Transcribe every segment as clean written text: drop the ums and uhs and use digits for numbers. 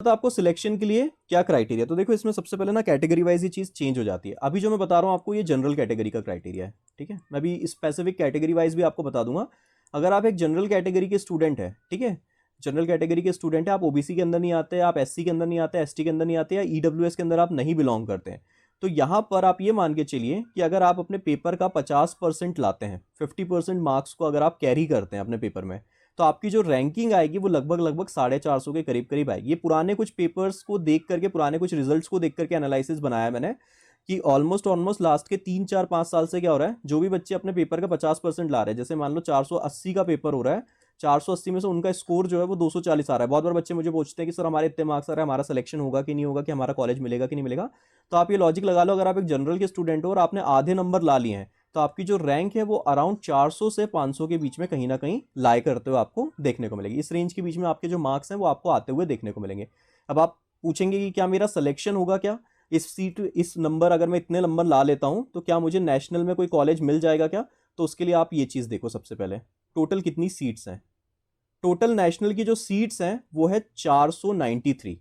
था आपको सिलेक्शन के लिए क्या क्राइटेरिया, तो देखो इसमें सबसे पहले ना कैटेगरी वाइज ये चीज़ चेंज हो जाती है। अभी जो मैं बता रहा हूँ आपको ये जनरल कैटेगरी का क्राइटेरिया है, ठीक है। मैं अभी स्पेसिफिक कैटेगरी वाइज भी आपको बता दूंगा। अगर आप एक जनरल कैटेगरी के स्टूडेंट है, ठीक है, जनरल कैटेगरी के स्टूडेंट है, आप ओबीसी के अंदर नहीं आते, आप एससी के अंदर नहीं आते, एसटी के अंदर नहीं आते, या ईडब्ल्यूएस के अंदर आप नहीं बिलोंग करते हैं, तो यहाँ पर आप ये मान के चलिए कि अगर आप अपने पेपर का 50% लाते हैं, 50% मार्क्स को अगर आप कैरी करते हैं अपने पेपर में, तो आपकी जो रैंकिंग आएगी वो लगभग 450 के करीब करीब आएगी। ये पुराने कुछ पेपर्स को देख करके, पुराने कुछ रिजल्ट्स को देख करके एनालिसिस बनाया मैंने कि ऑलमोस्ट लास्ट के 3 4 5 साल से क्या हो रहा है, जो भी बच्चे अपने पेपर का 50% ला रहे हैं, जैसे मान लो 480 का पेपर हो रहा है, 480 में से उनका स्कोर जो है वो 240 आ रहा है। बहुत बार बच्चे मुझे पूछते हैं कि सर हमारे इतने मार्क्स आ रहे हैं, हमारा सिलेक्शन होगा कि नहीं होगा, कि हमारा कॉलेज मिलेगा कि नहीं मिलेगा। तो आप ये लॉजिक लगा लो, अगर आप एक जनरल के स्टूडेंट हो और आपने आधे नंबर ला लिए हैं, तो आपकी जो रैंक है वो अराउंड 400 से 500 के बीच में कहीं ना कहीं लाए करते हुए आपको देखने को मिलेगी। इस रेंज के बीच में आपके जो मार्क्स हैं वो आपको आते हुए देखने को मिलेंगे। अब आप पूछेंगे कि क्या मेरा सिलेक्शन होगा, क्या इस नंबर, अगर मैं इतने नंबर ला लेता हूं तो क्या मुझे नेशनल में कोई कॉलेज मिल जाएगा क्या। तो उसके लिए आप ये चीज़ देखो, सबसे पहले टोटल कितनी सीट्स हैं। टोटल नेशनल की जो सीट्स हैं वो है 493,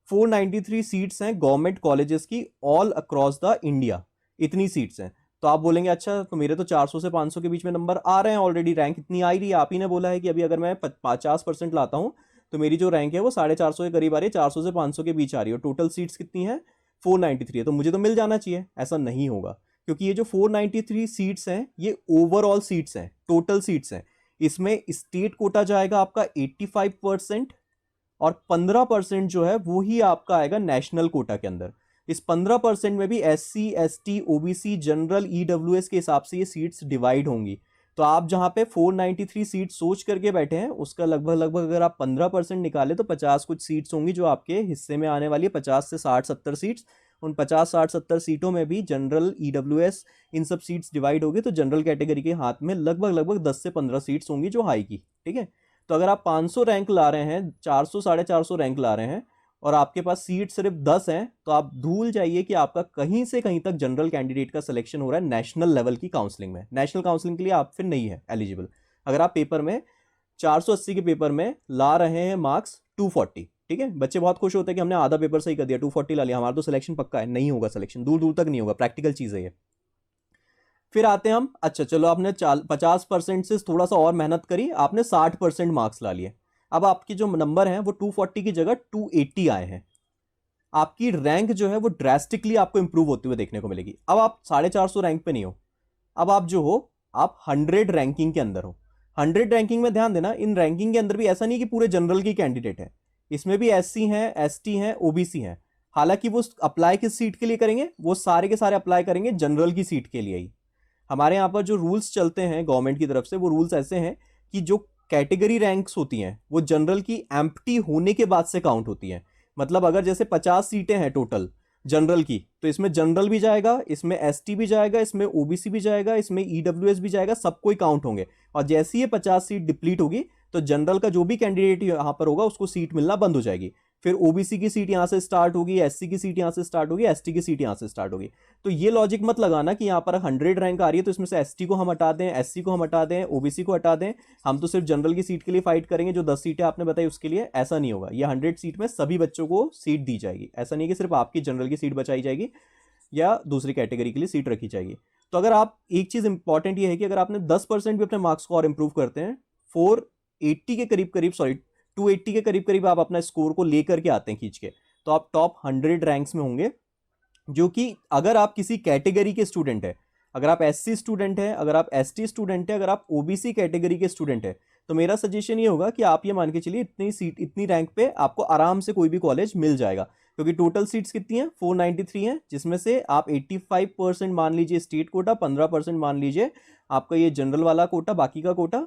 493 सीट्स हैं गवर्नमेंट कॉलेजेस की ऑल अक्रॉस द इंडिया, इतनी सीट्स हैं। तो आप बोलेंगे अच्छा तो मेरे तो 400 से 500 के बीच में नंबर आ रहे हैं, ऑलरेडी रैंक इतनी आ रही है, आप ही ने बोला है कि अभी अगर मैं 50% लाता हूं तो मेरी जो रैंक है वो 450 के करीब आ रही है, 400 से 500 के बीच आ रही है, टोटल सीट्स कितनी है 493 है, तो मुझे तो मिल जाना चाहिए। ऐसा नहीं होगा, क्योंकि ये जो 493 सीट्स हैं ये ओवरऑल सीट्स हैं, टोटल सीट्स हैं। इसमें स्टेट कोटा जाएगा आपका 85% और 15% जो है वो ही आपका आएगा नेशनल कोटा के अंदर। इस 15% में भी SC, ST, OBC, general, EWS के हिसाब से ये सीट्स डिवाइड होंगी। तो आप जहां पे 493 सीट सोच करके बैठे हैं, उसका लगभग अगर आप 15% निकाले तो 50 कुछ सीट्स होंगी जो आपके हिस्से में आने वाली है, 50 से 60 70 सीट्स। उन 50 60 70 सीटों में भी जनरल, ईडब्ल्यूएस, इन सब सीट्स डिवाइड होगी, तो जनरल कैटेगरी के हाथ में लगभग 10 से 15 सीट्स होंगी जो हाई की, ठीक है। तो अगर आप 500 रैंक ला रहे हैं, 400 450 रैंक ला रहे हैं और आपके पास सीट सिर्फ 10 हैं, तो आप भूल जाइए कि आपका कहीं से कहीं तक जनरल कैंडिडेट का सिलेक्शन हो रहा है नेशनल लेवल की काउंसलिंग में। नेशनल काउंसलिंग के लिए आप फिर नहीं है एलिजिबल। अगर आप पेपर में 480 के पेपर में ला रहे हैं मार्क्स 240, ठीक है। बच्चे बहुत खुश होते हैं कि हमने आधा पेपर सही कर दिया, 240 ला लिया, हमारा तो सिलेक्शन पक्का है। नहीं होगा सिलेक्शन, दूर दूर तक नहीं होगा, प्रैक्टिकल चीज़ है ये। फिर आते हैं हम, अच्छा चलो आपने 50% से थोड़ा सा और मेहनत करी, आपने 60% मार्क्स ला लिए। अब आपकी जो नंबर है वो 240 की जगह 280 आए हैं। आपकी रैंक जो है वो ड्रेस्टिकली आपको इंप्रूव होते हुए देखने को मिलेगी। अब आप 450 रैंक पे नहीं हो, अब आप जो हो आप 100 रैंकिंग के अंदर हो। 100 रैंकिंग में ध्यान देना, इन रैंकिंग के अंदर भी ऐसा नहीं कि पूरे जनरल की कैंडिडेट है, इसमें भी एससी हैं, एसटी हैं, ओबीसी हैं। हालांकि वो अप्लाई किस सीट के लिए करेंगे, वो सारे के सारे अप्लाई करेंगे जनरल की सीट के लिए ही। हमारे यहाँ पर जो रूल्स चलते हैं गवर्नमेंट की तरफ से, वो रूल्स ऐसे हैं कि जो कैटेगरी रैंक्स होती हैं वो जनरल की एम्प्टी होने के बाद से काउंट होती हैं। मतलब अगर जैसे 50 सीटें हैं टोटल जनरल की, तो इसमें जनरल भी जाएगा, इसमें एसटी भी जाएगा, इसमें ओबीसी भी जाएगा, इसमें ईडब्ल्यूएस भी जाएगा, सब कोई काउंट होंगे। और जैसे ही ये 50 सीट डिप्लीट होगी तो जनरल का जो भी कैंडिडेट यहाँ पर होगा उसको सीट मिलना बंद हो जाएगी। फिर ओबीसी की सीट यहाँ से स्टार्ट होगी, एससी की सीट यहाँ से स्टार्ट होगी, एसटी की सीट यहाँ से स्टार्ट होगी। तो ये लॉजिक मत लगाना कि यहाँ पर 100 रैंक आ रही है तो इसमें से एसटी को हम हटा दें, एससी को हम हटा दें, ओबीसी को हटा दें, हम तो सिर्फ जनरल की सीट के लिए फाइट करेंगे जो 10 सीटें आपने बताई उसके लिए। ऐसा नहीं होगा, ये 100 सीट में सभी बच्चों को सीट दी जाएगी। ऐसा नहीं कि सिर्फ आपकी जनरल की सीट बचाई जाएगी या दूसरी कैटेगरी के लिए सीट रखी जाएगी। तो अगर आप, एक चीज़ इंपॉर्टेंट ये है कि अगर आपने 10% भी अपने मार्क्स को और इंप्रूव करते हैं, 480 के करीब करीब, सॉरी 280 के करीब करीब आप अपना स्कोर को लेकर के आते हैं खींच के, तो आप टॉप 100 रैंक्स में होंगे। जो कि अगर आप किसी कैटेगरी के स्टूडेंट है, अगर आप एससी स्टूडेंट है, अगर आप एसटी स्टूडेंट है, अगर आप ओबीसी कैटेगरी के स्टूडेंट है, तो मेरा सजेशन ये होगा कि आप ये मान के चलिए इतनी सीट, इतनी रैंक पे आपको आराम से कोई भी कॉलेज मिल जाएगा। क्योंकि टोटल सीट्स कितनी हैं 493 हैं, जिसमें से आप 85% मान लीजिए स्टेट कोटा, 15% मान लीजिए आपका ये जनरल वाला कोटा, बाकी का कोटा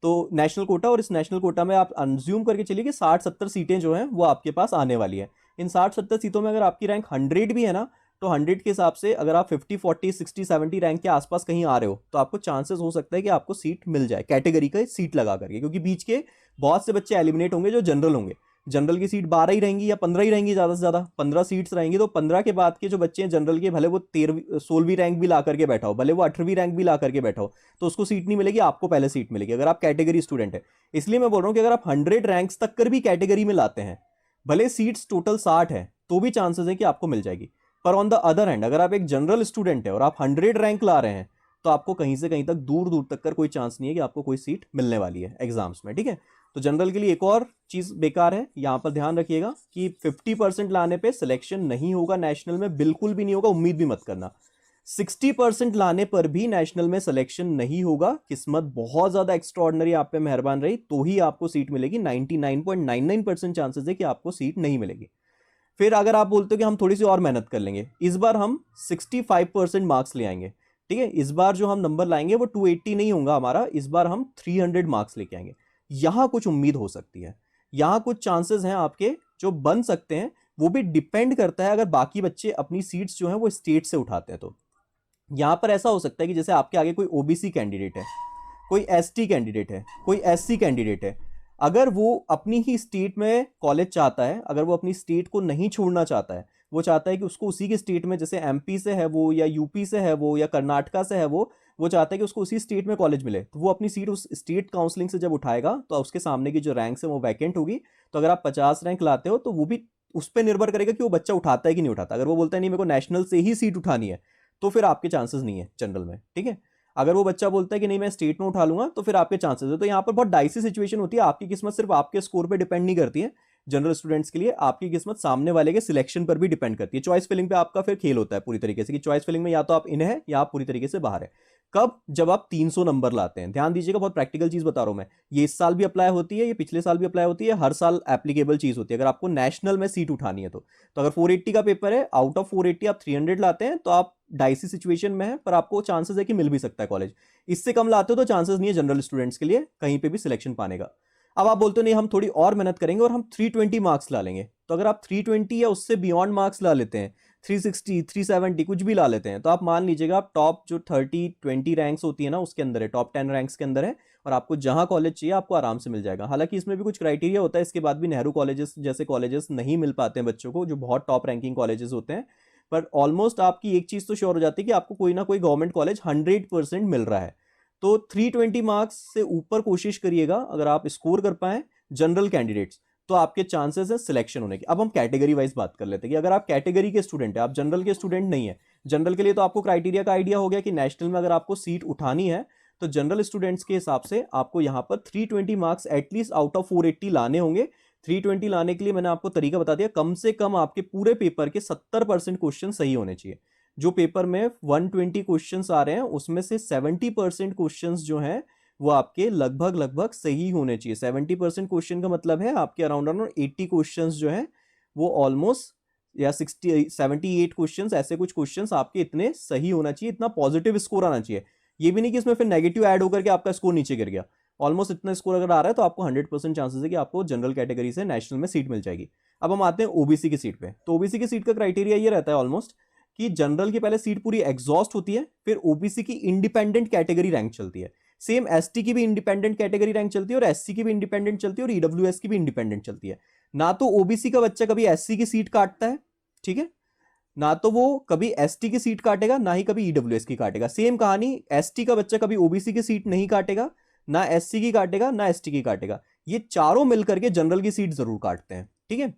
तो नेशनल कोटा। और इस नेशनल कोटा में आप अनज्यूम करके चलिए कि 60 70 सीटें जो हैं वो आपके पास आने वाली है। इन 60 70 सीटों में अगर आपकी रैंक 100 भी है ना, तो 100 के हिसाब से अगर आप 50 40 60 70 रैंक के आसपास कहीं आ रहे हो तो आपको चांसेस हो सकता है कि आपको सीट मिल जाए कैटेगरी का सीट लगा करके। क्योंकि बीच के बहुत से बच्चे एलिमिनेट होंगे जो जनरल होंगे, जनरल की सीट 12 ही रहेंगी या 15 ही रहेंगी, ज़्यादा से ज़्यादा 15 सीट्स रहेंगी। तो 15 के बाद के जो बच्चे हैं जनरल के, भले वो 13 16वीं रैंक भी ला करके बैठा हो, भले वो 18वीं रैंक भी ला करके बैठा हो, तो उसको सीट नहीं मिलेगी, आपको पहले सीट मिलेगी अगर आप कैटेगरी स्टूडेंट है। इसलिए मैं बोल रहा हूँ कि अगर आप 100 रैंक्स तक कर भी कैटेगरी में लाते हैं, भले सीट्स टोटल 60 है तो भी चांसेस है कि आपको मिल जाएगी। पर ऑन द अदर हैंड अगर आप एक जनरल स्टूडेंट है और आप 100 रैंक ला रहे हैं तो आपको कहीं से कहीं तक दूर दूर तक कर कोई चांस नहीं है कि आपको कोई सीट मिलने वाली है एग्जाम्स में, ठीक है। तो जनरल के लिए एक और चीज बेकार है, यहां पर ध्यान रखिएगा कि 50% लाने पे सिलेक्शन नहीं होगा नेशनल में, बिल्कुल भी नहीं होगा, उम्मीद भी मत करना। 60% लाने पर भी नेशनल में सिलेक्शन नहीं होगा, किस्मत बहुत ज्यादा एक्स्ट्रॉर्डिनरी आप पे मेहरबान रही तो ही आपको सीट मिलेगी। 99.99% चांसेस है कि आपको सीट नहीं मिलेगी। फिर अगर आप बोलते हो कि हम थोड़ी सी और मेहनत कर लेंगे, इस बार हम 65% मार्क्स ले आएंगे, ठीक है। इस बार जो हम नंबर लाएंगे वो 280 नहीं होगा हमारा, इस बार हम 300 मार्क्स लेके आएंगे। यहां कुछ उम्मीद हो सकती है, यहां कुछ चांसेस हैं आपके जो बन सकते हैं। वो भी डिपेंड करता है अगर बाकी बच्चे अपनी सीट्स जो है वो स्टेट से उठाते हैं तो। यहां पर ऐसा हो सकता है कि जैसे आपके आगे कोई ओबीसी कैंडिडेट है, कोई एसटी कैंडिडेट है, कोई एससी कैंडिडेट है, अगर वो अपनी ही स्टेट में कॉलेज चाहता है, अगर वो अपनी स्टेट को नहीं छोड़ना चाहता है, वो चाहता है कि उसको उसी की स्टेट में, जैसे एमपी से है वो या यूपी से है वो या कर्नाटका से है वो चाहता है कि उसको उसी स्टेट में कॉलेज मिले, तो वो अपनी सीट उस स्टेट काउंसलिंग से जब उठाएगा तो उसके सामने की जो रैंक्स है वो वैकेंट होगी। तो अगर आप 50 रैंक लाते हो तो वो भी उस पर निर्भर करेगा कि वो बच्चा उठाता है कि नहीं उठाता। अगर वो बोलता है नहीं मेरे को नेशनल से ही सीट उठानी है तो फिर आपके चांसेस नहीं है जनरल में, ठीक है। अगर वो बच्चा बोलता है कि नहीं मैं स्टेट में उठा लूंगा तो फिर आपके चांसेस है। तो यहाँ पर बहुत डाइसी सिचुएशन होती है, आपकी किस्मत सिर्फ आपके स्कोर पे डिपेंड नहीं करती है। जनरल स्टूडेंट्स के लिए आपकी किस्मत सामने वाले के सिलेक्शन पर भी डिपेंड करती है। चॉइस फिलिंग पे आपका फिर खेल होता है पूरी तरीके से कि चॉइस फिलिंग में या तो आप इन है या आप पूरी तरीके से बाहर है। कब? जब आप 300 नंबर लाते हैं। ध्यान दीजिएगा, बहुत प्रैक्टिकल चीज बता रहा हूं मैं, ये इस साल भी अप्लाई होती है, ये पिछले साल भी अप्लाई होती है, हर साल एप्लीकेबल चीज होती है। अगर आपको नेशनल में सीट उठानी है तो अगर 480 का पेपर है, आउट ऑफ 480 आप 300 लाते हैं तो आप डाइसी सिचुएशन में है, पर आपको चांसेस है कि मिल भी सकता है कॉलेज। इससे कम लाते हो तो चांसेस नहीं है जनरल स्टूडेंट्स के लिए कहीं पे भी सिलेक्शन पाने का। अब आप बोलते हो नहीं हम थोड़ी और मेहनत करेंगे और हम 320 मार्क्स ला लेंगे, तो अगर आप 320 या उससे बियॉन्ड मार्क्स ला लेते हैं, 360 370 कुछ भी ला लेते हैं, तो आप मान लीजिएगा आप टॉप जो 30-20 रैंक्स होती है ना उसके अंदर है, टॉप 10 रैंक्स के अंदर है, और आपको जहां कॉलेज चाहिए आपको आराम से मिल जाएगा। हालांकि इसमें भी कुछ क्राइटेरिया होता है, इसके बाद भी नेहरू कॉलेजेस जैसे कॉलेजेस नहीं मिल पाते हैं बच्चों को, जो बहुत टॉप रैंकिंग कॉलेजेस होते हैं। पर ऑलमोस्ट आपकी एक चीज तो श्योर हो जाती है कि आपको कोई ना कोई गवर्नमेंट कॉलेज 100% मिल रहा है। तो 320 मार्क्स से ऊपर कोशिश करिएगा, अगर आप स्कोर कर पाए जनरल कैंडिडेट्स तो आपके चांसेस है सिलेक्शन होने की। अब हम कैटेगरी वाइज बात कर लेते हैं कि अगर आप कैटेगरी के स्टूडेंट है, आप जनरल के स्टूडेंट नहीं है। जनरल के लिए तो आपको क्राइटेरिया का आइडिया हो गया कि नेशनल में अगर आपको सीट उठानी है तो जनरल स्टूडेंट्स के हिसाब से आपको यहां पर 320 मार्क्स एटलीस्ट आउट ऑफ 480 लाने होंगे। 320 लाने के लिए मैंने आपको तरीका बता दिया, कम से कम आपके पूरे पेपर के 70% क्वेश्चन सही होने चाहिए। जो पेपर में 120 क्वेश्चंस आ रहे हैं उसमें से 70% क्वेश्चंस जो हैं वो आपके लगभग लगभग सही होने चाहिए। 70% क्वेश्चन का मतलब है आपके अराउंड 80 क्वेश्चंस जो हैं वो ऑलमोस्ट, या 78 क्वेश्चंस, ऐसे कुछ क्वेश्चंस आपके इतने सही होना चाहिए, इतना पॉजिटिव स्कोर आना चाहिए। ये भी नहीं कि इसमें फिर नेगेटिव ऐड होकर के आपका स्कोर नीचे गिर गया। ऑलमोस्ट इतना स्कोर अगर आ रहा है तो आपको 100% चांसेस है कि आपको जनरल कैटेगरी से नेशनल में सीट मिल जाएगी। अब हम आते हैं ओबीसी की सीट पे। तो ओबीसी की सीट का क्राइटेरिया ये रहता है ऑलमोस्ट कि जनरल की पहले सीट पूरी एग्जॉस्ट होती है, फिर ओबीसी की इंडिपेंडेंट कैटेगरी रैंक चलती है, सेम एसटी की भी इंडिपेंडेंट कैटेगरी रैंक चलती है और एससी की भी इंडिपेंडेंट चलती है और ईडब्ल्यूएस की भी इंडिपेंडेंट चलती है। ना तो ओबीसी का बच्चा कभी एससी की सीट काटता है, ठीक है, ना तो वो कभी एसटी की सीट काटेगा, ना ही कभी ईडब्ल्यूएस की काटेगा। सेम कहानी, एसटी का बच्चा कभी ओबीसी की सीट नहीं काटेगा, ना एससी की काटेगा, ना एसटी की काटेगा। ये चारों मिलकर के जनरल की सीट जरूर काटते हैं, ठीक है।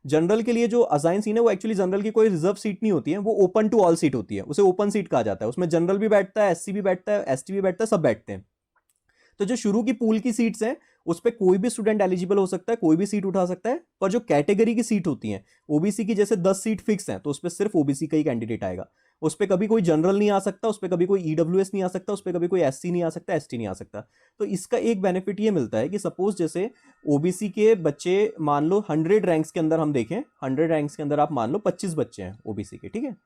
जनरल के लिए जो असाइन सीट है वो एक्चुअली जनरल की कोई रिजर्व सीट नहीं होती है, वो ओपन टू ऑल सीट होती है, उसे ओपन सीट कहा जाता है। उसमें जनरल भी बैठता है, एससी भी बैठता है, एसटी भी बैठता है, सब बैठते हैं। तो जो शुरू की पूल की सीट्स हैं उस पर कोई भी स्टूडेंट एलिजिबल हो सकता है, कोई भी सीट उठा सकता है। पर जो कैटेगरी की सीट होती है, ओबीसी की जैसे 10 सीट फिक्स हैं तो उस पर सिर्फ ओबीसी का ही कैंडिडेट आएगा। उस पर कभी कोई जनरल नहीं आ सकता, उस पर कभी कोई ईडब्ल्यूएस नहीं आ सकता, उस पर कभी कोई एससी नहीं आ सकता, एसटी नहीं आ सकता। तो इसका एक बेनिफिट ये मिलता है कि सपोज जैसे ओबीसी के बच्चे मान लो 100 रैंक्स के अंदर हम देखें, 100 रैंक्स के अंदर आप मान लो 25 बच्चे हैं ओबीसी के, ठीक है।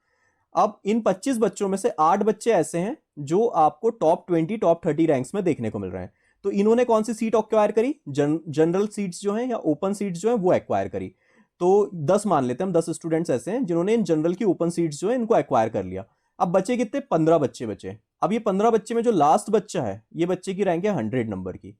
अब इन 25 बच्चों में से 8 बच्चे ऐसे हैं जो आपको टॉप 20 टॉप 30 रैंक्स में देखने को मिल रहे हैं। तो इन्होंने कौन सी सीट एक्वायर करी? जनरल सीट्स जो हैं या ओपन सीट्स जो हैं वो एक्वायर करी। तो 10 मान लेते हैं हम, 10 स्टूडेंट्स ऐसे हैं जिन्होंने इन जनरल की ओपन सीट्स जो है इनको एक्वायर कर लिया। अब बच्चे कितने? 15 बच्चे बचे। अब ये 15 बच्चे में जो लास्ट बच्चा है, ये बच्चे की रैंक है 100 नंबर की।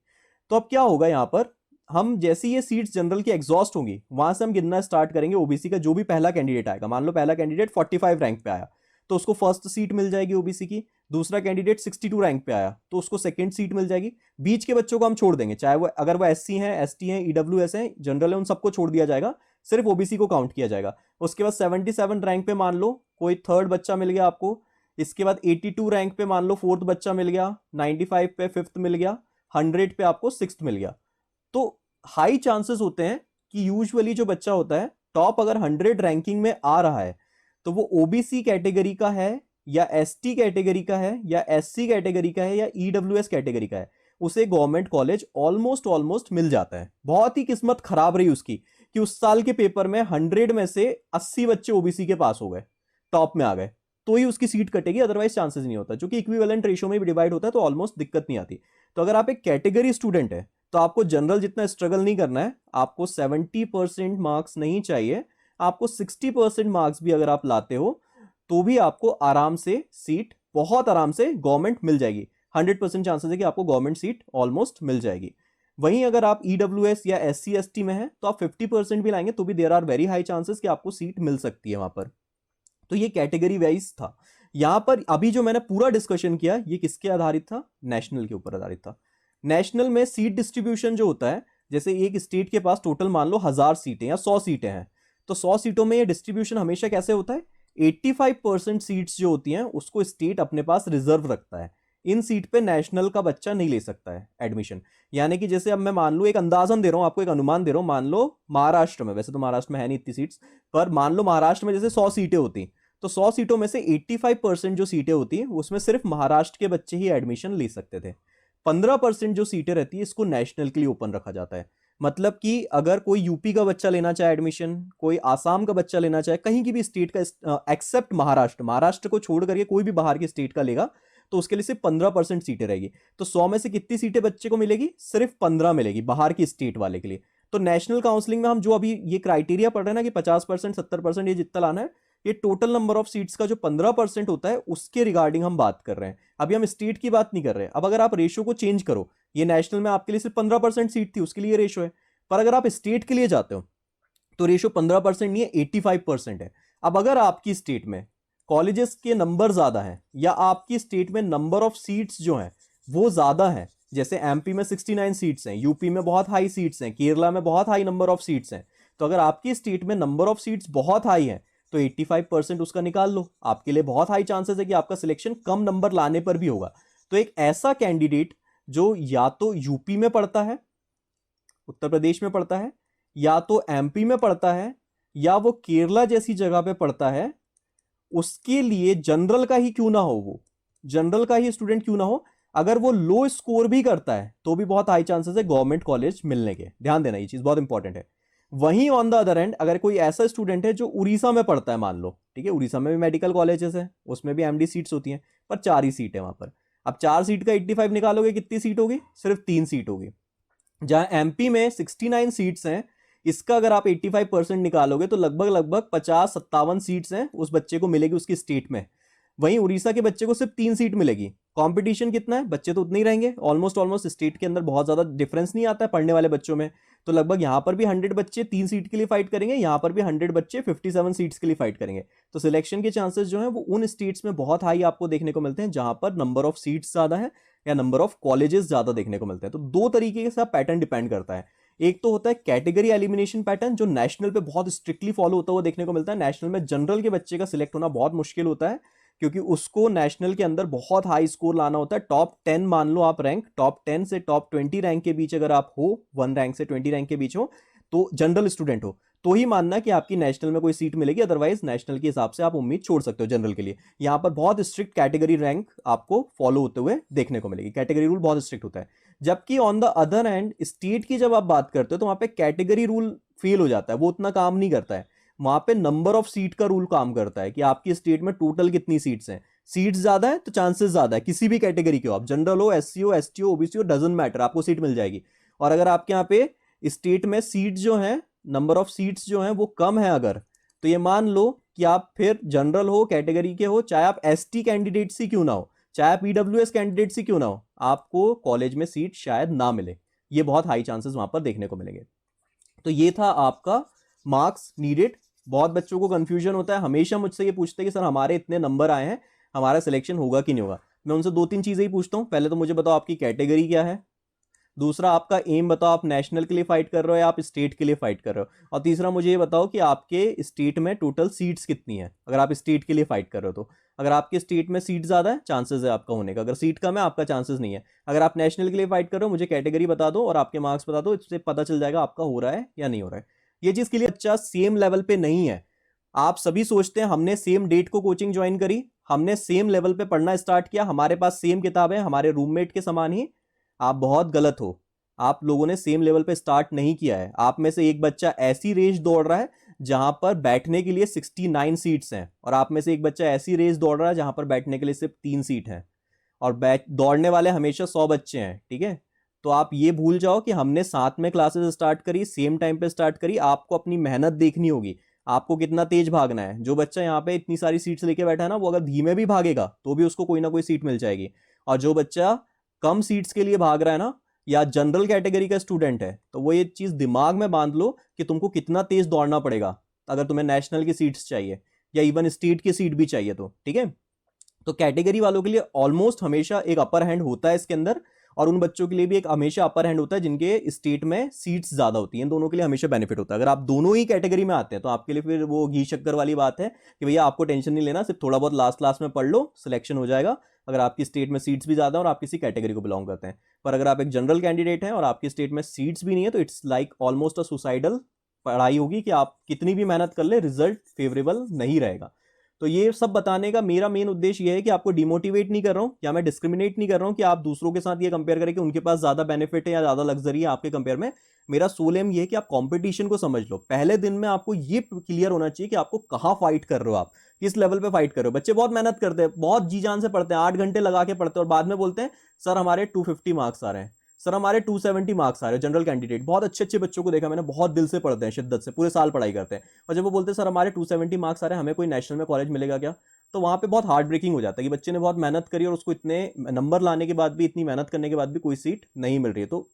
तो अब क्या होगा यहाँ पर, हम जैसे ये सीट्स जनरल की एग्जॉस्ट होंगी वहां से हम गिनना स्टार्ट करेंगे ओबीसी का जो भी पहला कैंडिडेट आएगा। मान लो पहला कैंडिडेट 45 रैंक पे आया तो उसको फर्स्ट सीट मिल जाएगी ओबीसी की। दूसरा कैंडिडेट 62 रैंक पे आया तो उसको सेकंड सीट मिल जाएगी। बीच के बच्चों को हम छोड़ देंगे, चाहे वो अगर वो एससी हैं, एसटी हैं, ईडब्ल्यूएस हैं, जनरल है, उन सबको छोड़ दिया जाएगा। सिर्फ ओबीसी को काउंट किया जाएगा। उसके बाद 77 रैंक पे मान लो कोई थर्ड बच्चा मिल गया आपको, इसके बाद 82 रैंक पे मान लो फोर्थ बच्चा मिल गया, 95 पे फिफ्थ मिल गया, 100 पे आपको सिक्स्थ मिल गया। तो हाई चांसेस होते हैं कि यूजुअली जो बच्चा होता है टॉप अगर 100 रैंकिंग में आ रहा है तो वो ओबीसी कैटेगरी का है या एसटी कैटेगरी का है या एससी कैटेगरी का है या ईडब्ल्यूएस कैटेगरी का है, उसे गवर्नमेंट कॉलेज ऑलमोस्ट मिल जाता है। बहुत ही किस्मत खराब रही उसकी कि उस साल के पेपर में 100 में से 80 बच्चे ओबीसी के पास हो गए, टॉप में आ गए, तो ही उसकी सीट कटेगी, अदरवाइज चांसेस नहीं होता। क्योंकि इक्विवेलेंट रेशियो में भी डिवाइड होता है तो ऑलमोस्ट दिक्कत नहीं आती। तो अगर आप एक कैटेगरी स्टूडेंट है तो आपको जनरल जितना स्ट्रगल नहीं करना है, आपको 70% मार्क्स नहीं चाहिए, आपको 60% मार्क्स भी अगर आप लाते हो तो भी आपको आराम से सीट, बहुत आराम से गवर्नमेंट मिल जाएगी। 100% चांसेस है कि आपको गवर्नमेंट सीट ऑलमोस्ट मिल जाएगी। वहीं अगर आप ईडब्ल्यूएस या एससी एसटी में हैं तो आप 50% भी लाएंगे तो भी there are very high chances कि आपको सीट मिल सकती है वहां पर। तो ये कैटेगरी वाइज था। यहां पर अभी जो मैंने पूरा डिस्कशन किया ये किसके आधारित था? नेशनल के ऊपर आधारित था। नेशनल में सीट डिस्ट्रीब्यूशन जो होता है, जैसे एक स्टेट के पास टोटल मान लो 1000 सीटें या 100 सीटें हैं, तो 100 सीटों में ये डिस्ट्रीब्यूशन हमेशा कैसे होता है? 85% सीट्स जो होती हैं उसको स्टेट अपने पास रिजर्व रखता है। इन सीट पे नेशनल का बच्चा नहीं ले सकता है एडमिशन। यानी कि जैसे अब मैं मान लो एक अंदाजन दे रहा हूं आपको, एक अनुमान दे रहा हूं, मान लो महाराष्ट्र में, वैसे तो महाराष्ट्र में है नहीं इतनी सीट्स, पर मान लो महाराष्ट्र में जैसे 100 सीटें होती, तो 100 सीटों में से 85% जो सीटें होती हैं उसमें सिर्फ महाराष्ट्र के बच्चे ही एडमिशन ले सकते थे। 15% जो सीटें रहती है इसको नेशनल के लिए ओपन रखा जाता है। मतलब कि अगर कोई यूपी का बच्चा लेना चाहे एडमिशन, कोई आसाम का बच्चा लेना चाहे, कहीं की भी स्टेट का एक्सेप्ट महाराष्ट्र, महाराष्ट्र को छोड़ करके कोई भी बाहर की स्टेट का लेगा तो उसके लिए सिर्फ 15% सीटें रहेगी। तो 100 में से कितनी सीटें बच्चे को मिलेगी? सिर्फ 15 मिलेगी बाहर की स्टेट वाले के लिए। तो नेशनल काउंसलिंग में हम जो अभी ये क्राइटेरिया पढ़ रहे हैं ना कि 50% 70% ये जितना लाना है, ये टोटल नंबर ऑफ सीट्स का जो 15% होता है उसके रिगार्डिंग हम बात कर रहे हैं। अभी हम स्टेट की बात नहीं कर रहे हैं। अब अगर आप रेशियो को चेंज करो, ये नेशनल में आपके लिए सिर्फ 15% सीट थी, उसके लिए रेशियो है, पर अगर आप स्टेट के लिए जाते हो तो रेशियो 15% नहीं है, 85% है। अब अगर आपकी स्टेट में कॉलेजेस के नंबर ज्यादा हैं या आपकी स्टेट में नंबर ऑफ सीट्स जो हैं वो ज्यादा हैं, जैसे एमपी में 69 सीट्स हैं, यूपी में बहुत हाई सीट्स हैं, केरला में बहुत हाई नंबर ऑफ सीट्स हैं, तो अगर आपकी स्टेट में नंबर ऑफ सीट्स बहुत हाई हैं तो 85% उसका निकाल लो, आपके लिए बहुत हाई चांसेस है कि आपका सिलेक्शन कम नंबर लाने पर भी होगा। तो एक ऐसा कैंडिडेट जो या तो यूपी में पढ़ता है, उत्तर प्रदेश में पढ़ता है, या तो एमपी में पढ़ता है, या वो केरला जैसी जगह पे पढ़ता है, उसके लिए जनरल का ही क्यों ना हो, वो जनरल का ही स्टूडेंट क्यों ना हो, अगर वो लो स्कोर भी करता है तो भी बहुत हाई चांसेस है गवर्नमेंट कॉलेज मिलने के। ध्यान देना, ये चीज बहुत इंपॉर्टेंट है। वहीं ऑन द अदर एंड अगर कोई ऐसा स्टूडेंट है जो उड़ीसा में पढ़ता है, मान लो, ठीक है, उड़ीसा में भी मेडिकल कॉलेजेस है, उसमें भी एमडी सीट्स होती हैं, पर 4 ही सीट है वहां पर। अब 4 सीट का 85 निकालोगे, कितनी सीट होगी? सिर्फ 3 सीट होगी। जहां एमपी में 69 सीट्स हैं, इसका अगर आप 85% निकालोगे तो लगभग 50-57 सीट्स हैं उस बच्चे को मिलेगी उसकी स्टेट में। वहीं उड़ीसा के बच्चे को सिर्फ 3 सीट मिलेगी। कंपटीशन कितना है? बच्चे तो उतने ही रहेंगे, ऑलमोस्ट स्टेट के अंदर बहुत ज्यादा डिफरेंस नहीं आता है पढ़ने वाले बच्चों में। तो लगभग यहां पर भी 100 बच्चे 3 सीट के लिए फाइट करेंगे, यहां पर भी 100 बच्चे 57 सीट्स के लिए फाइट करेंगे। तो सिलेक्शन के चांसेस जो है वो उन स्टेट्स में बहुत हाई आपको देखने को मिलते हैं जहां पर नंबर ऑफ सीट्स ज्यादा है या नंबर ऑफ कॉलेजेस ज्यादा देखने को मिलते हैं। तो 2 तरीके से पैटर्न डिपेंड करता है। एक तो होता है कैटेगरी एलिमिनेशन पैटर्न, जो नेशनल पे बहुत स्ट्रिक्टली फॉलो होता हुआ देखने को मिलता है। नेशनल में जनरल के बच्चे का सिलेक्ट होना बहुत मुश्किल होता है क्योंकि उसको नेशनल के अंदर बहुत हाई स्कोर लाना होता है। टॉप 10 मान लो आप रैंक, टॉप 10 से टॉप 20 रैंक के बीच अगर आप हो, 1 रैंक से 20 रैंक के बीच हो, तो जनरल स्टूडेंट हो, तो ही मानना कि आपकी नेशनल में कोई सीट मिलेगी, अदरवाइज नेशनल के हिसाब से आप उम्मीद छोड़ सकते हो जनरल के लिए। यहां पर बहुत स्ट्रिक्ट कैटेगरी रैंक आपको फॉलो होते हुए देखने को मिलेगी, कैटेगरी रूल बहुत स्ट्रिक्ट होता है। जबकि on the other hand state की जब आप बात करते हो तो वहां पे कैटेगरी रूल फेल हो जाता है, वो उतना काम नहीं करता है। वहां पे नंबर ऑफ सीट का रूल काम करता है कि आपकी स्टेट में टोटल कितनी सीट्स हैं। सीट्स ज्यादा है तो चांसेस ज्यादा है, किसी भी कैटेगरी के हो आप, जनरल हो, एससी हो, एसटी हो, ओबीसी हो, डजंट मैटर, आपको सीट मिल जाएगी। और अगर आपके यहाँ पे स्टेट में सीट जो है, नंबर ऑफ सीट्स जो हैं वो कम है अगर, तो ये मान लो कि आप फिर जनरल हो, कैटेगरी के हो, चाहे आप एसटी कैंडिडेट ही क्यों ना हो, चाहे आप ईडब्ल्यूएस कैंडिडेट ही क्यों ना हो, आपको कॉलेज में सीट शायद ना मिले। ये बहुत हाई चांसेस वहां पर देखने को मिलेंगे। तो ये था आपका मार्क्स नीडेड। बहुत बच्चों को कंफ्यूजन होता है, हमेशा मुझसे ये पूछते हैं कि सर हमारे इतने नंबर आए हैं, हमारा सिलेक्शन होगा कि नहीं होगा। मैं उनसे 2-3 चीजें ही पूछता हूँ। पहले तो मुझे बताओ आपकी कैटेगरी क्या है, दूसरा आपका एम बताओ, आप नेशनल के लिए फाइट कर रहे हो या आप स्टेट के लिए फाइट कर रहे हो। और तीसरा मुझे ये बताओ कि आपके स्टेट में टोटल सीट्स कितनी है, अगर आप स्टेट के लिए फाइट कर रहे हो तो। अगर आपके स्टेट में सीट ज़्यादा है, चांसेस है आपका होने का। अगर सीट कम है, आपका चांसेस नहीं है। अगर आप नेशनल के लिए फाइट कर रहे हो, मुझे कैटेगरी बता दो और आपके मार्क्स बता दो, इससे पता चल जाएगा आपका हो रहा है या नहीं हो रहा है। ये चीज़ के लिए बच्चा सेम लेवल पे नहीं है। आप सभी सोचते हैं हमने सेम डेट को कोचिंग ज्वाइन करी, हमने सेम लेवल पे पढ़ना स्टार्ट किया, हमारे पास सेम किताबें, हमारे रूममेट के समान ही। आप बहुत गलत हो। आप लोगों ने सेम लेवल पे स्टार्ट नहीं किया है। आप में से एक बच्चा ऐसी रेस दौड़ रहा है जहां पर बैठने के लिए 69 सीट्स हैं, और आप में से एक बच्चा ऐसी रेस दौड़ रहा है जहां पर बैठने के लिए सिर्फ 3 सीट हैं। और दौड़ने वाले हमेशा 100 बच्चे हैं, ठीक है। तो आप ये भूल जाओ कि हमने साथ में क्लासेस स्टार्ट करी, सेम टाइम पे स्टार्ट करी। आपको अपनी मेहनत देखनी होगी, आपको कितना तेज भागना है। जो बच्चा यहाँ पे इतनी सारी सीट्स लेके बैठा है ना, वो अगर धीमे भी भागेगा तो भी उसको कोई ना कोई सीट मिल जाएगी। और जो बच्चा कम सीट्स के लिए भाग रहा है ना, या जनरल कैटेगरी का स्टूडेंट है, तो वो ये चीज दिमाग में बांध लो कि तुमको कितना तेज दौड़ना पड़ेगा अगर तुम्हें नेशनल की सीट्स चाहिए या इवन स्टेट की सीट भी चाहिए तो, ठीक है। तो कैटेगरी वालों के लिए ऑलमोस्ट हमेशा एक अपर हैंड होता है इसके अंदर, और उन बच्चों के लिए भी एक हमेशा अपर हैंड होता है जिनके स्टेट में सीट्स ज्यादा होती हैं। दोनों के लिए हमेशा बेनिफिट होता है। अगर आप दोनों ही कैटेगरी में आते हैं तो आपके लिए फिर वो घी शक्कर वाली बात है कि भैया आपको टेंशन नहीं लेना, सिर्फ थोड़ा बहुत लास्ट क्लास में पढ़ लो, सिलेक्शन हो जाएगा, अगर आपकी स्टेट में सीट्स भी ज्यादा और आप किसी कैटेगरी को बिलोंग करते हैं। पर अगर आप एक जनरल कैंडिडेट हैं और आपकी स्टेट में सीट्स भी नहीं है, तो it's like almost a suicidal पढ़ाई होगी कि आप कितनी भी मेहनत कर ले, रिजल्ट फेवरेबल नहीं रहेगा। तो ये सब बताने का मेरा मेन उद्देश्य ये है कि आपको डिमोटिवेट नहीं कर रहा हूं, या मैं डिस्क्रिमिनेट नहीं कर रहा हूं कि आप दूसरों के साथ ये कंपेयर करें कि उनके पास ज्यादा बेनिफिट है या ज्यादा लग्जरी है आपके कंपेयर में। मेरा सोल एम ये है कि आप कंपटीशन को समझ लो। पहले दिन में आपको ये क्लियर होना चाहिए कि आपको कहां फाइट कर रहे हो, आप किस लेवल पे फाइट कर रहे हो। बच्चे बहुत मेहनत करते हैं, बहुत जी जान से पढ़ते हैं, 8 घंटे लगा के पढ़ते हैं, और बाद में बोलते हैं सर हमारे 250 मार्क्स आ रहे हैं, सर हमारे 270 मार्क्स आ रहे हैं। जनरल कैंडिडेट बहुत अच्छे अच्छे बच्चों को देखा मैंने, बहुत दिल से पढ़ते हैं, शिद्दत से पूरे साल पढ़ाई करते हैं, और जब वो बोलते हैं सर हमारे 270 मार्क्स आ रहे हैं, हमें कोई नेशनल में कॉलेज मिलेगा क्या, तो वहां पे बहुत हार्ट ब्रेकिंग हो जाता है कि बच्चे ने बहुत मेहनत करी और उसको इतने नंबर लाने के बाद भी, इतनी मेहनत करने के बाद भी कोई सीट नहीं मिल रही है। तो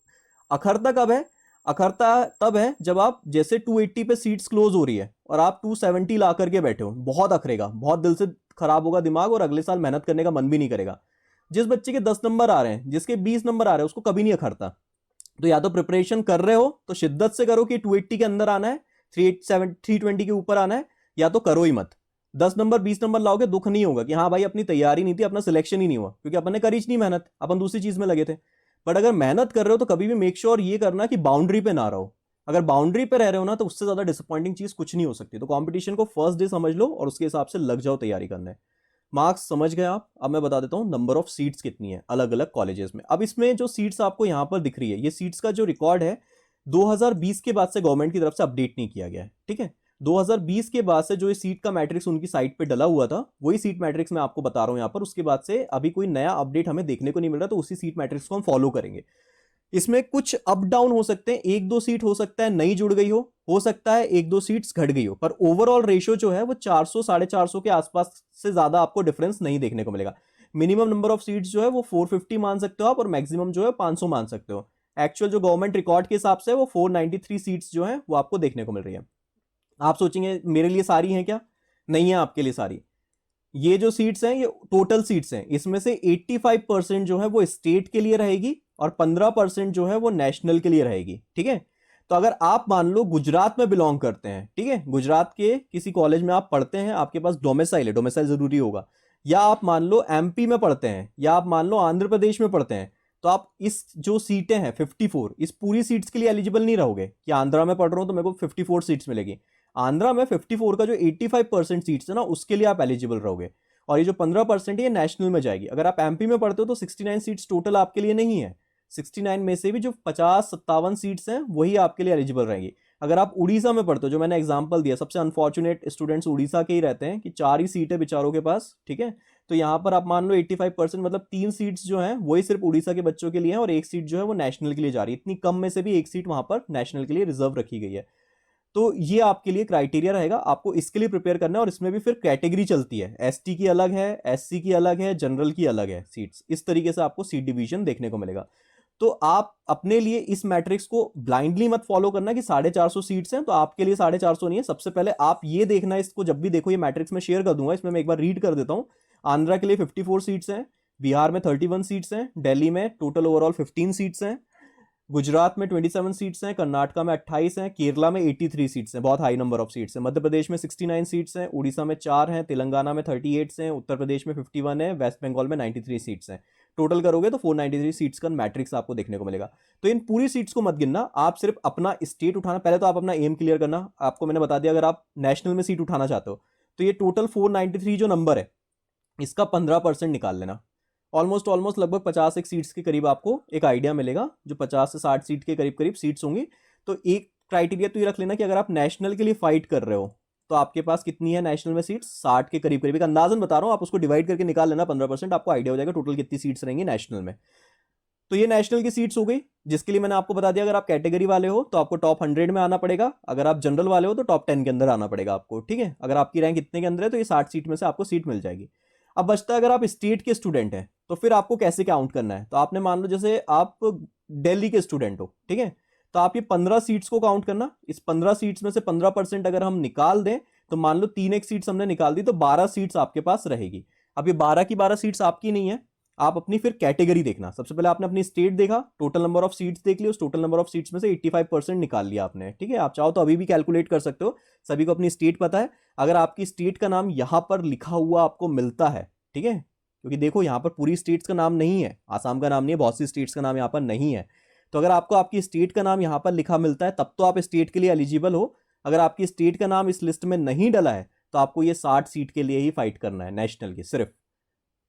अखरता कब है? अखरता तब है जब आप जैसे 280 पे सीट्स क्लोज हो रही है और आप 270 ला करके बैठे हो, बहुत अखरेगा, बहुत दिल से खराब होगा दिमाग, और अगले साल मेहनत करने का मन भी नहीं करेगा। जिस बच्चे के 10 नंबर आ रहे हैं, जिसके 20 नंबर आ रहे हैं, उसको कभी नहीं अखरता। तो या तो प्रिपरेशन कर रहे हो तो शिद्दत से करो कि 280 के अंदर आना है, 320 के ऊपर आना है, या तो करो ही मत। 10 नंबर 20 नंबर लाओगे, दुख नहीं होगा कि हाँ भाई अपनी तैयारी नहीं थी, अपना सिलेक्शन ही नहीं हुआ, क्योंकि अपन ने करी नहीं मेहनत, अपन दूसरी चीज में लगे थे। बट अगर मेहनत कर रहे हो तो कभी भी मेक श्योर ये करना कि बाउंड्री पे ना रहो। अगर बाउंड्री पे रह रहे हो ना, तो उससे ज्यादा डिसअपॉइंटिंग चीज कुछ नहीं हो सकती। तो कंपटीशन को फर्स्ट डे समझ लो और उसके हिसाब से लग जाओ तैयारी करने। मार्क्स समझ गए आप। अब मैं बता देता हूँ नंबर ऑफ सीट्स कितनी है अलग अलग कॉलेजेस में। अब इसमें जो सीट्स आपको यहाँ पर दिख रही है, ये सीट्स का जो रिकॉर्ड है 2020 के बाद से गवर्नमेंट की तरफ से अपडेट नहीं किया गया है, ठीक है। 2020 के बाद से जो ये सीट का मैट्रिक्स उनकी साइट पे डला हुआ था, वही सीट मैट्रिक्स मैं आपको बता रहा हूँ यहाँ पर। उसके बाद से अभी कोई नया अपडेट हमें देखने को नहीं मिल रहा, तो उसी सीट मैट्रिक्स को हम फॉलो करेंगे। इसमें कुछ अप डाउन हो सकते हैं, एक दो सीट हो सकता है नई जुड़ गई हो सकता है एक दो सीट्स घट गई हो, पर ओवरऑल रेशियो जो है वो 400 450 के आसपास से ज्यादा आपको डिफरेंस नहीं देखने को मिलेगा। मिनिमम नंबर ऑफ सीट्स जो है वो 450 मान सकते हो आप, और मैक्सिमम जो है 500 मान सकते हो। एक्चुअल जो गवर्नमेंट रिकॉर्ड के हिसाब से वो 493 सीट्स जो है वो आपको देखने को मिल रही है। आप सोचेंगे मेरे लिए सारी हैं क्या? नहीं है आपके लिए सारी। ये जो सीट्स हैं ये टोटल सीट्स हैं, इसमें से 85% जो है वो स्टेट के लिए रहेगी और 15% जो है वो नेशनल के लिए रहेगी, ठीक है। तो अगर आप मान लो गुजरात में बिलोंग करते हैं, ठीक है, गुजरात के किसी कॉलेज में आप पढ़ते हैं, आपके पास डोमिसाइल है, डोमिसाइल जरूरी होगा, या आप मान लो एमपी में पढ़ते हैं, या आप मान लो आंध्र प्रदेश में पढ़ते हैं, तो आप इस जो सीटें हैं 54, इस पूरी सीट्स के लिए एलिजिबल नहीं रहोगे कि आंध्रा में पढ़ रहा हूं तो मेरे को 54 सीट्स मिलेगी। आंध्रा में 54 का जो 85% सीट्स है ना, उसके लिए आप एलिजिबल रहोगे, और ये जो 15% है ये नेशनल में जाएगी। अगर आप एमपी में पढ़ते हो तो 69 सीट्स टोटल आपके लिए नहीं है, 69 में से भी जो 50-57 सीट्स हैं वही आपके लिए एलिजिबल रहेंगी। अगर आप उड़ीसा में पढ़ते हो, जो मैंने एग्जांपल दिया, सबसे अनफॉर्चुनेट स्टूडेंट्स उड़ीसा के ही रहते हैं कि 4 ही सीट है बेचारों के पास, ठीक है। तो यहाँ पर आप मान लो 85%, मतलब 3 सीट्स जो हैं वही सिर्फ उड़ीसा के बच्चों के लिए है, और एक सीट जो है वो नेशनल के लिए जा रही है। इतनी कम में से भी एक सीट वहां पर नेशनल के लिए रिजर्व रखी गई है। तो ये आपके लिए क्राइटेरिया रहेगा, आपको इसके लिए प्रिपेयर करना है। और इसमें भी फिर कैटेगरी चलती है, एसटी की अलग है, एससी की अलग है, जनरल की अलग है सीट्स। इस तरीके से आपको सीट डिवीजन देखने को मिलेगा। तो आप अपने लिए इस मैट्रिक्स को ब्लाइंडली मत फॉलो करना कि 450 सीट्स हैं तो आपके लिए 450 नहीं है। सबसे पहले आप ये देखना, इसको जब भी देखो, ये मैट्रिक्स में शेयर कर दूंगा, इसमें मैं एक बार रीड कर देता हूं। आंध्रा के लिए 54 सीट्स हैं, बिहार में 31 सीट्स हैं, दिल्ली में टोटल ओवरऑल 15 सीट्स हैं, गुजरात में 27 सीट्स हैं, कर्नाटका में 28 हैं, केरला में 83 सीट्स हैं, बहुत हाई नंबर ऑफ सीट्स हैं। मध्य प्रदेश में 69 सीट्स हैं, उड़ीसा में 4 हैं, तेलंगाना में 38 हैं, उत्तर प्रदेश में 51 है, वेस्ट बंगाल में 93 सीट्स हैं। टोटल करोगे तो 493 सीट्स का मैट्रिक्स आपको देखने को मिलेगा। तो इन पूरी सीट्स को मत गिनना, आप सिर्फ अपना स्टेट उठाना। पहले तो आप अपना एम क्लियर करना, आपको मैंने बता दिया अगर आप नेशनल में सीट उठाना चाहते हो तो ये टोटल 493 जो नंबर है इसका 15% निकाल लेना। ऑलमोस्ट लगभग 50 एक सीट्स के करीब आपको एक आइडिया मिलेगा, जो 50 से 60 सीट के करीब करीब सीट्स होंगी। तो एक क्राइटेरिया तो ये रख लेना कि अगर आप नेशनल के लिए फाइट कर रहे हो तो आपके पास कितनी है नेशनल में सीट्स, 60 के करीब करीब। एक अंदाजन बता रहा हूं, आप उसको डिवाइड करके निकाल लेना 15%, आपको आइडिया हो जाएगा टोटल कितनी सीट्स रहेंगी नेशनल में। तो ये नेशनल की सीट्स हो गई, जिसके लिए मैंने आपको बता दिया अगर आप कैटेगरी वाले हो तो आपको टॉप 100 में आना पड़ेगा, अगर आप जनरल वाले हो तो टॉप 10 के अंदर आना पड़ेगा आपको, ठीक है। अगर आपकी रैंक इतने के अंदर है तो ये 60 सीट में से आपको सीट मिल जाएगी। अब बचता है अगर आप स्टेट के स्टूडेंट हैं तो फिर आपको कैसे काउंट करना है। तो आपने मान लो जैसे आप दिल्ली के स्टूडेंट हो, ठीक है, तो आप ये 15 सीट्स को काउंट करना। इस 15 सीट्स में से 15% अगर हम निकाल दें तो मान लो 3 एक सीट्स हमने निकाल दी तो 12 सीट्स आपके पास रहेगी। अब ये 12 की 12 सीट्स आपकी नहीं है, आप अपनी फिर कैटेगरी देखना। सबसे पहले आपने अपनी स्टेट देखा, टोटल नंबर ऑफ सीट्स देख ली, उस टोटल नंबर ऑफ सीट्स में से 85% निकाल लिया आपने, ठीक है। आप चाहो तो अभी भी कैलकुलेट कर सकते हो, सभी को अपनी स्टेट पता है। अगर आपकी स्टेट का नाम यहां पर लिखा हुआ आपको मिलता है, ठीक है, क्योंकि देखो यहां पर पूरी स्टेट्स का नाम नहीं है, आसाम का नाम नहीं है, बहुत सी स्टेट्स का नाम यहां पर नहीं है। तो अगर आपको आपकी स्टेट का नाम यहां पर लिखा मिलता है तब तो आप स्टेट के लिए एलिजिबल हो। अगर आपकी स्टेट का नाम इस लिस्ट में नहीं डला है तो आपको ये 60 सीट के लिए ही फाइट करना है नेशनल की सिर्फ।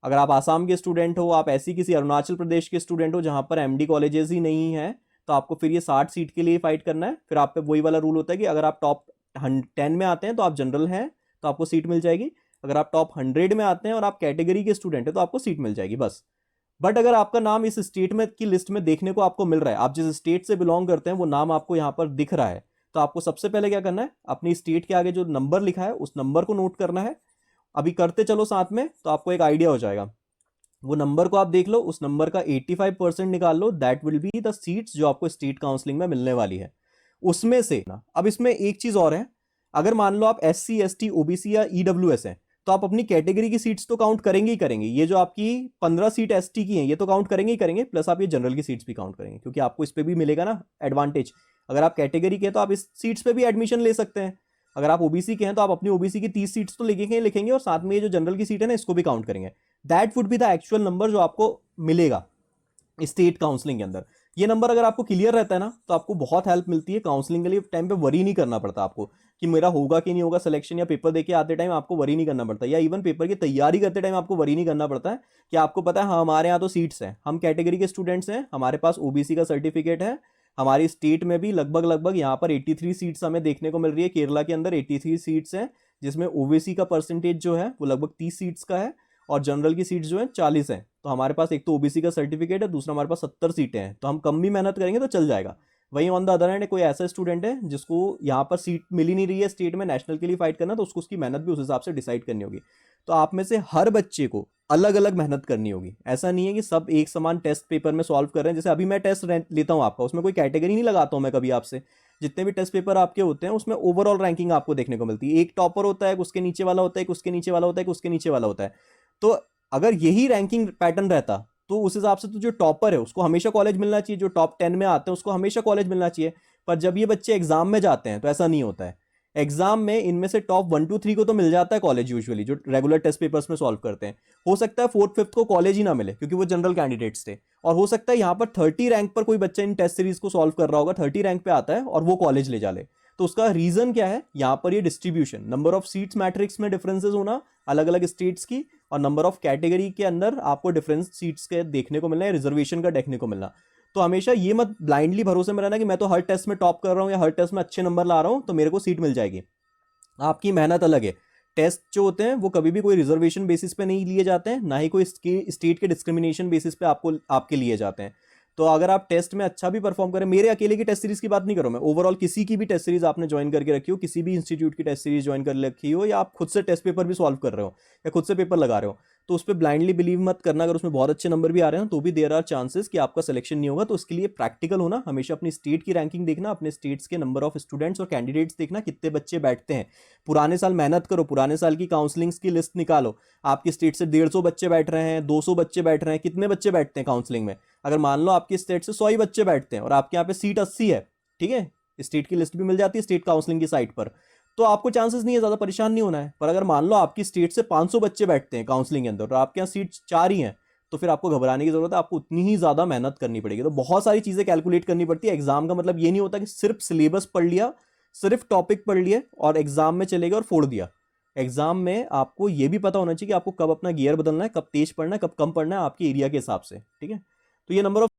अगर आप आसाम के स्टूडेंट हो, आप ऐसी किसी अरुणाचल प्रदेश के स्टूडेंट हो जहां पर एमडी कॉलेजेस ही नहीं है, तो आपको फिर ये 60 सीट के लिए फाइट करना है। फिर आप पे वही वाला रूल होता है कि अगर आप टॉप 10 में आते हैं तो आप जनरल हैं तो आपको सीट मिल जाएगी, अगर आप टॉप 100 में आते हैं और आप कैटेगरी के स्टूडेंट हैं तो आपको सीट मिल जाएगी बस। बट अगर आपका नाम इस स्टेट में की लिस्ट में देखने को आपको मिल रहा है, आप जिस स्टेट से बिलोंग करते हैं वो नाम आपको यहाँ पर दिख रहा है, तो आपको सबसे पहले क्या करना है, अपनी स्टेट के आगे जो नंबर लिखा है उस नंबर को नोट करना है। अभी करते चलो साथ में तो आपको एक आइडिया हो जाएगा। वो नंबर को आप देख लो, उस नंबर का 85% निकाल लो, that will be the seats जो आपको स्टेट काउंसलिंग में मिलने वाली है उसमें से ना। अब इसमें एक चीज और है, अगर मान लो आप SC ST OBC या EWS हैं तो आप अपनी कैटेगरी की सीट्स तो काउंट करेंगे ही करेंगे। ये जो आपकी 15 सीट ST की हैं ये तो काउंट करेंगे ही करेंगे, प्लस आप ये जनरल की सीट्स भी काउंट करेंगे, क्योंकि आपको इस पे भी मिलेगा ना एडवांटेज। अगर आप कैटेगरी के हैं तो आप इस सीट्स पे भी एडमिशन ले सकते हैं, अगर आप OBC के हैं तो आप अपनी OBC की 30 सीट्स तो लिखेंगे और साथ में ये जो जनरल की सीट है ना इसको भी काउंट करेंगे। That would be the actual number जो आपको मिलेगा स्टेट काउंसलिंग के अंदर। ये नंबर अगर आपको क्लियर रहता है ना तो आपको बहुत हेल्प मिलती है काउंसलिंग के लिए। टाइम पे वरी नहीं करना पड़ता आपको कि मेरा होगा कि नहीं होगा सिलेक्शन, या पेपर देके आते टाइम आपको वरी नहीं करना पड़ता, या इवन पेपर की तैयारी करते टाइम आपको वरी नहीं करना पड़ता है कि आपको पता है हाँ हमारे यहाँ तो सीट्स हैं, हम कैटेगरी के स्टूडेंट्स हैं, हमारे पास OBC का सर्टिफिकेट है, हमारी स्टेट में भी लगभग यहाँ पर 83 सीट्स हमें देखने को मिल रही है। केरला के अंदर 83 सीट्स हैं, जिसमें OBC का परसेंटेज जो है वो लगभग 30 सीट्स का है और जनरल की सीट्स जो है 40 हैं। तो हमारे पास एक तो OBC का सर्टिफिकेट है, दूसरा हमारे पास 70 सीटें हैं, तो हम कम भी मेहनत करेंगे तो चल जाएगा। वहीं ऑन द अदर हैंड कोई ऐसा स्टूडेंट है जिसको यहाँ पर सीट मिल ही नहीं रही है स्टेट में नेशनल के लिए फाइट करना, तो उसको उसकी मेहनत भी उस हिसाब से डिसाइड करनी होगी। तो आप में से हर बच्चे को अलग अलग मेहनत करनी होगी। ऐसा नहीं है कि सब एक समान टेस्ट पेपर में सॉल्व कर रहे हैं। जैसे अभी मैं टेस्ट लेता हूँ आपका, उसमें कोई कैटेगरी नहीं लगाता हूँ मैं कभी आपसे। जितने भी टेस्ट पेपर आपके होते हैं उसमें ओवरऑल रैंकिंग आपको देखने को मिलती है। एक टॉपर होता है, उसके नीचे वाला होता है, उसके नीचे वाला होता है, उसके नीचे वाला होता है। तो अगर यही रैंकिंग पैटर्न रहता तो उस हिसाब से तो जो टॉपर है उसको हमेशा कॉलेज मिलना चाहिए, जो टॉप 10 में आते हैं उसको हमेशा कॉलेज मिलना चाहिए। पर जब ये बच्चे एग्जाम में जाते हैं तो ऐसा नहीं होता है। एग्जाम में इनमें से टॉप 1 2 3 को तो मिल जाता है कॉलेज यूजुअली, जो रेगुलर टेस्ट पेपर्स में सॉल्व करते हैं। हो सकता है 4th 5th को कॉलेज ही ना मिले क्योंकि वो जनरल कैंडिडेट्स थे, और हो सकता है यहाँ पर 30 रैंक पर कोई बच्चा इन टेस्ट सीरीज को सॉल्व कर रहा होगा, 30 रैंक पे आता है और वो कॉलेज ले जा ले। तो उसका रीजन क्या है, यहाँ पर ये distribution, number of seats matrix में डिफरेंसेस होना अलग अलग स्टेट्स की, और नंबर ऑफ कैटेगरी के अंदर आपको डिफरेंस सीट्स के देखने को मिलना है, रिजर्वेशन का देखने को मिलना। तो हमेशा ये मत ब्लाइंडली भरोसे में रहना कि मैं तो हर टेस्ट में टॉप कर रहा हूँ या हर टेस्ट में अच्छे नंबर ला रहा हूँ तो मेरे को सीट मिल जाएगी। आपकी मेहनत अलग है। टेस्ट जो होते हैं वो कभी भी कोई रिजर्वेशन बेसिस पे नहीं लिए जाते हैं, ना ही कोई स्टेट के डिस्क्रिमिनेशन बेसिस पे आपके लिए जाते हैं। तो अगर आप टेस्ट में अच्छा भी परफॉर्म करें, मेरे अकेले की टेस्ट सीरीज की बात नहीं करूं मैं, ओवरऑल किसी की भी टेस्ट सीरीज आपने ज्वाइन करके रखी हो, किसी भी इंस्टीट्यूट की टेस्ट सीरीज ज्वाइन कर रखी हो, या आप खुद से टेस्ट पेपर भी सॉल्व कर रहे हो या खुद से पेपर लगा रहे हो, तो उस पर ब्लाइंडली बिलीव मत करना। अगर उसमें बहुत अच्छे नंबर भी आ रहे हैं तो भी देयर आर चांसेस कि आपका सिलेक्शन नहीं होगा। तो उसके लिए प्रैक्टिकल होना, हमेशा अपनी स्टेट की रैंकिंग देखना, अपने स्टेट्स के नंबर ऑफ स्टूडेंट्स और कैंडिडेट्स देखना, कितने बच्चे बैठते हैं। पुराने साल मेहनत करो, पुराने साल की काउंसलिंग्स की लिस्ट निकालो। आपकी स्टेट से 150 बच्चे बैठ रहे हैं, 200 बच्चे बैठ रहे हैं, कितने बच्चे बैठते हैं काउंसलिंग में। अगर मान लो आपकी स्टेट से 100 ही बच्चे बैठते हैं और आपके यहाँ पे सीट 80 है, ठीक है, स्टेट की लिस्ट भी मिल जाती है स्टेट काउंसलिंग की साइट पर, तो आपको चांसेस नहीं है, ज्यादा परेशान नहीं होना है। पर अगर मान लो आपकी स्टेट से 500 बच्चे बैठते हैं काउंसलिंग के अंदर और आपके यहाँ सीट 4 ही हैं, तो फिर आपको घबराने की जरूरत है, आपको उतनी ही ज्यादा मेहनत करनी पड़ेगी। तो बहुत सारी चीजें कैलकुलेट करनी पड़ती है। एग्जाम का मतलब ये नहीं होता कि सिर्फ सिलेबस पढ़ लिया, सिर्फ टॉपिक पढ़ लिए और एग्जाम में चले गए और फोड़ दिया। एग्जाम में आपको ये भी पता होना चाहिए कि आपको कब अपना गियर बदलना है, कब तेज पढ़ना है, कब कम पढ़ना है, आपके एरिया के हिसाब से, ठीक है। तो ये नंबर ऑफ